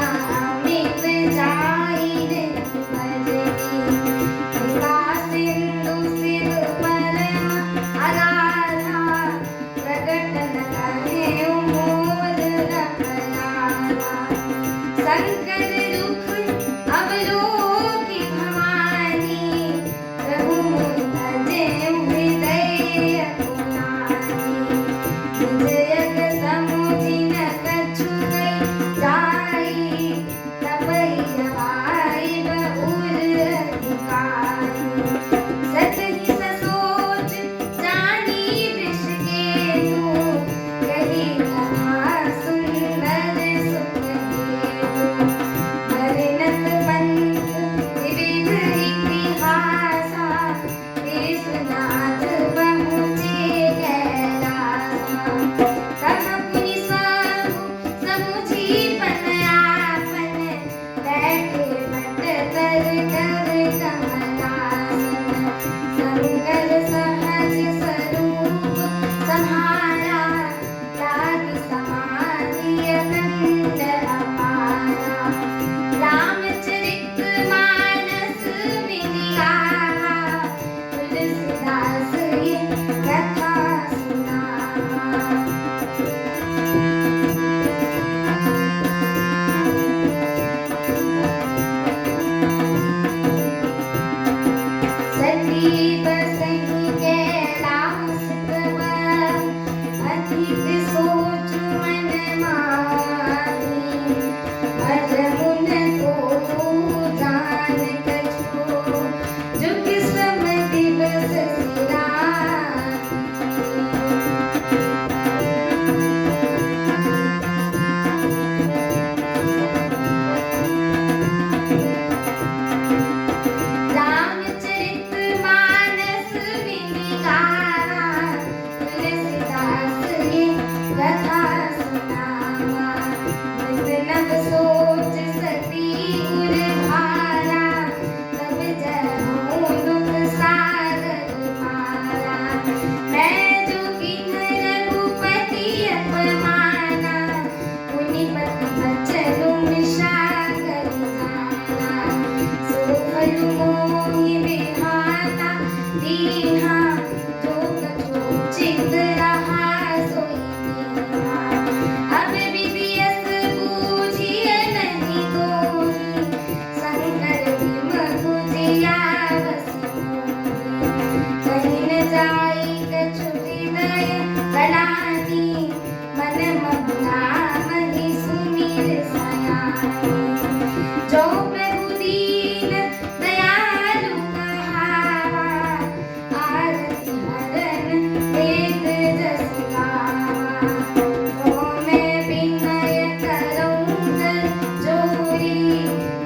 अमित जाहि नहीं भजनी कृपा सिंधु शिव परम आराधा प्रगट न कहे मोर रखवाला शंकर दुख अवलोकि भवानी प्रभु मुनि भजे हृदय कुनानी विजयक समुझि न कछु कई जाई तपहि जवाई बहुर अधिकारी सतहि ससोच जानी वृष केतु कही कथा सुंदर सुख हेतु भरनत पंथ विविध इतिहासा विश्वनाथ पहुँचे कैलासा तह पुनि सबु समुझि पनयापन बैठे भट कर कमलासन शंकर सहज स्वरूप सम्हारा लागी समाधि अखंड अपारा रामचरित मानस मिलि गावा तुलसीदास ये कथा सुनावा सती बसहि कैलास तब अधिक सोच मन माही भज मुन को जान कछु जुग सम दिवस सिराही रामचरित मानस मिलि गावा तुलसीदास ये कथा सुनावा नित नव सोच सती उर भारा तब जहु दुख सागर पारा मैं जो किन्ह रघुपति अपमाना मुनिपति बचनु मिषा कर जाना सो फल मोहि विधाता दीन्हा जो कछु चित रहा सोई दीन्हा अब विधि यस बूझिय नहीं कोई शंकर बिम बुझिया बस मोहि कहीं न जाई कछु हृदय कलानी मन महुना महि सुमिर सयानी जो प्रभु दीन दयालु कहावा आरती हरन वेद जस गावा तो मैं विनय करऊं कर जोरी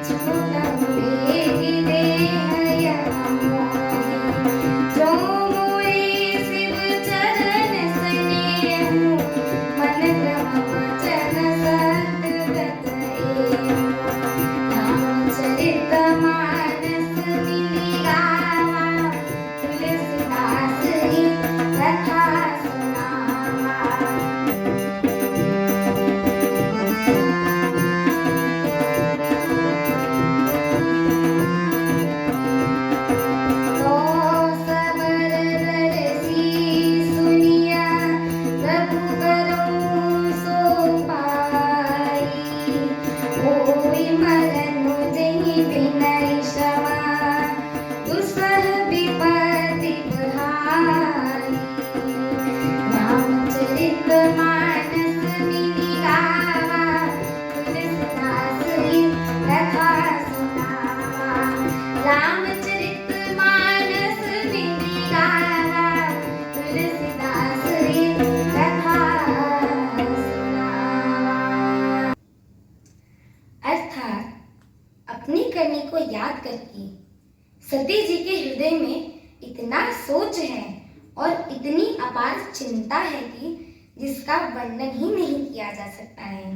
छूटहु बेगी देह यह मोरी जो मोरे शिव चरण स्नेहु मन क्रम वचन सतव्रत एहु रामचरित मानस मिलि गावा तुलसीदास ये कथा सुनावा तो सबर दरसी सुनिया प्रभु करो सो पाई होई मरनु जहि विनय क्षमा दुस्सह विपत्ति बहाई रामचरित मानस मिलि गावा तुलसीदास ये कथा सुनावा रामचरित मानस मिलि गावा तुलसीदास ये कथा सुनावा अर्थात अपनी करनी को याद करके सती जी के हृदय में इतना सोच है और इतनी अपार चिंता है कि जिसका वर्णन ही नहीं किया जा सकता है।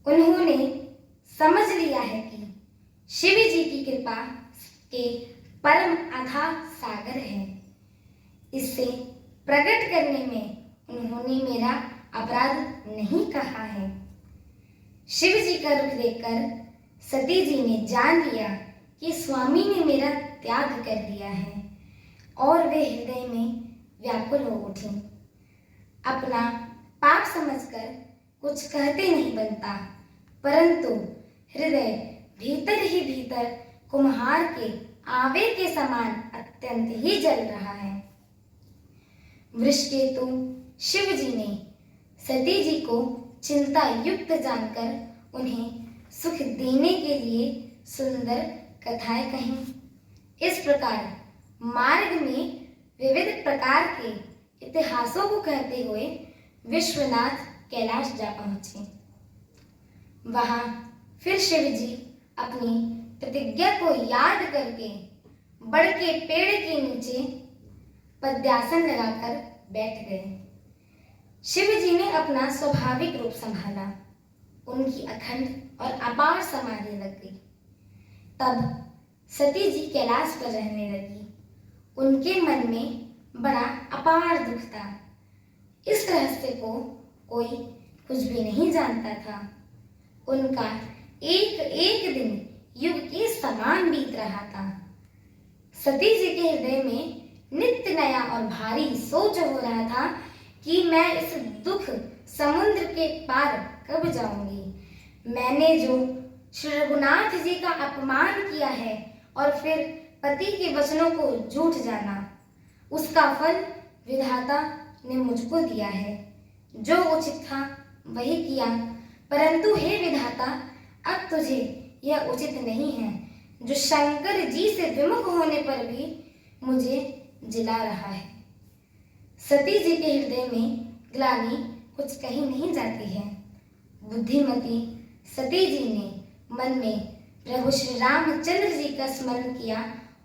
उन्होंने समझ लिया है कि शिव जी की कृपा के परम अथाह सागर है। इससे प्रकट करने में उन्होंने मेरा अपराध नहीं कहा है। शिव जी का रुख देखकर सती जी ने जान लिया कि स्वामी ने मेरा त्याग कर दिया है और वे हृदय में व्याकुल हो उठी। अपना पाप समझकर कुछ कहते नहीं बनता, परंतु हृदय भीतर ही भीतर कुम्हार के आवे के समान अत्यंत ही जल रहा है। वृषकेतु शिव जी ने सती जी को चिंता युक्त जानकर उन्हें सुख देने के लिए सुंदर कथाएं कहीं। इस प्रकार मार्ग में विविध प्रकार के इतिहासों को कहते हुए विश्वनाथ कैलाश जा पहुंचे। वहां फिर शिव जी अपनी प्रतिज्ञा को याद करके बड़ के पेड़ के नीचे पद्यासन लगाकर बैठ गए। शिव जी ने अपना स्वाभाविक रूप संभाला। उनकी अखंड और अपार समाधि लग गई। तब सती जी कैलाश पर रहने लगी। उनके मन में बड़ा अपार दुख था। इस रहस्य को कोई कुछ भी नहीं जानता था। उनका एक एक दिन युग के समान बीत रहा था। सती जी के हृदय में नित्य नया और भारी सोच हो रहा था कि मैं इस दुख समुद्र के पार कब जाऊंगी। मैंने जो श्री रघुनाथ जी का अपमान किया है और फिर पति के वचनों को झूठ जाना, उसका फल विधाता ने मुझको दिया है। जो उचित था वही किया, परंतु हे विधाता, अब तुझे यह उचित नहीं है जो शंकर जी से विमुख होने पर भी मुझे जिला रहा है। सती जी के हृदय में ग्लानि कुछ कही नहीं जाती है। बुद्धिमती सती जी ने मन में प्रभु श्री रामचंद्र जी का स्मरण किया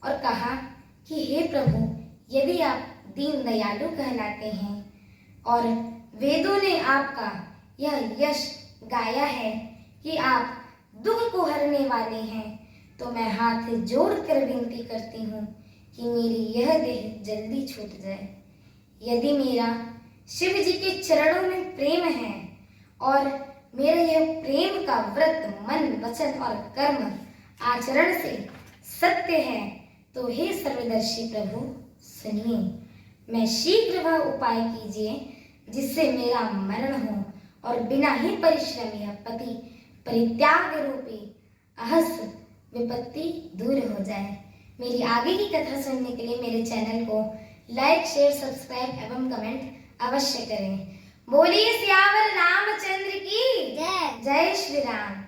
और कहा कि हे प्रभु, यदि आप दीन दयालु कहलाते हैं और वेदों ने आपका यह यश गाया है कि आप दुख को हरने वाले हैं, तो मैं हाथ जोड़कर विनती करती हूँ कि मेरी यह देह जल्दी छूट जाए। यदि मेरा शिव जी के चरणों में प्रेम है और मेरा यह प्रेम का व्रत मन वचन और कर्म आचरण से सत्य है, तो हे सर्वदर्शी प्रभु सुनिए, मैं शीघ्र वह उपाय कीजिए जिससे मेरा मरण हो और बिना ही परिश्रम या पति परित्याग रूपी अहस विपत्ति दूर हो जाए। मेरी आगे की कथा सुनने के लिए मेरे चैनल को लाइक, शेयर, सब्सक्राइब एवं कमेंट अवश्य करें। बोलिए सियावर रामचंद्र की जय। जय श्री राम।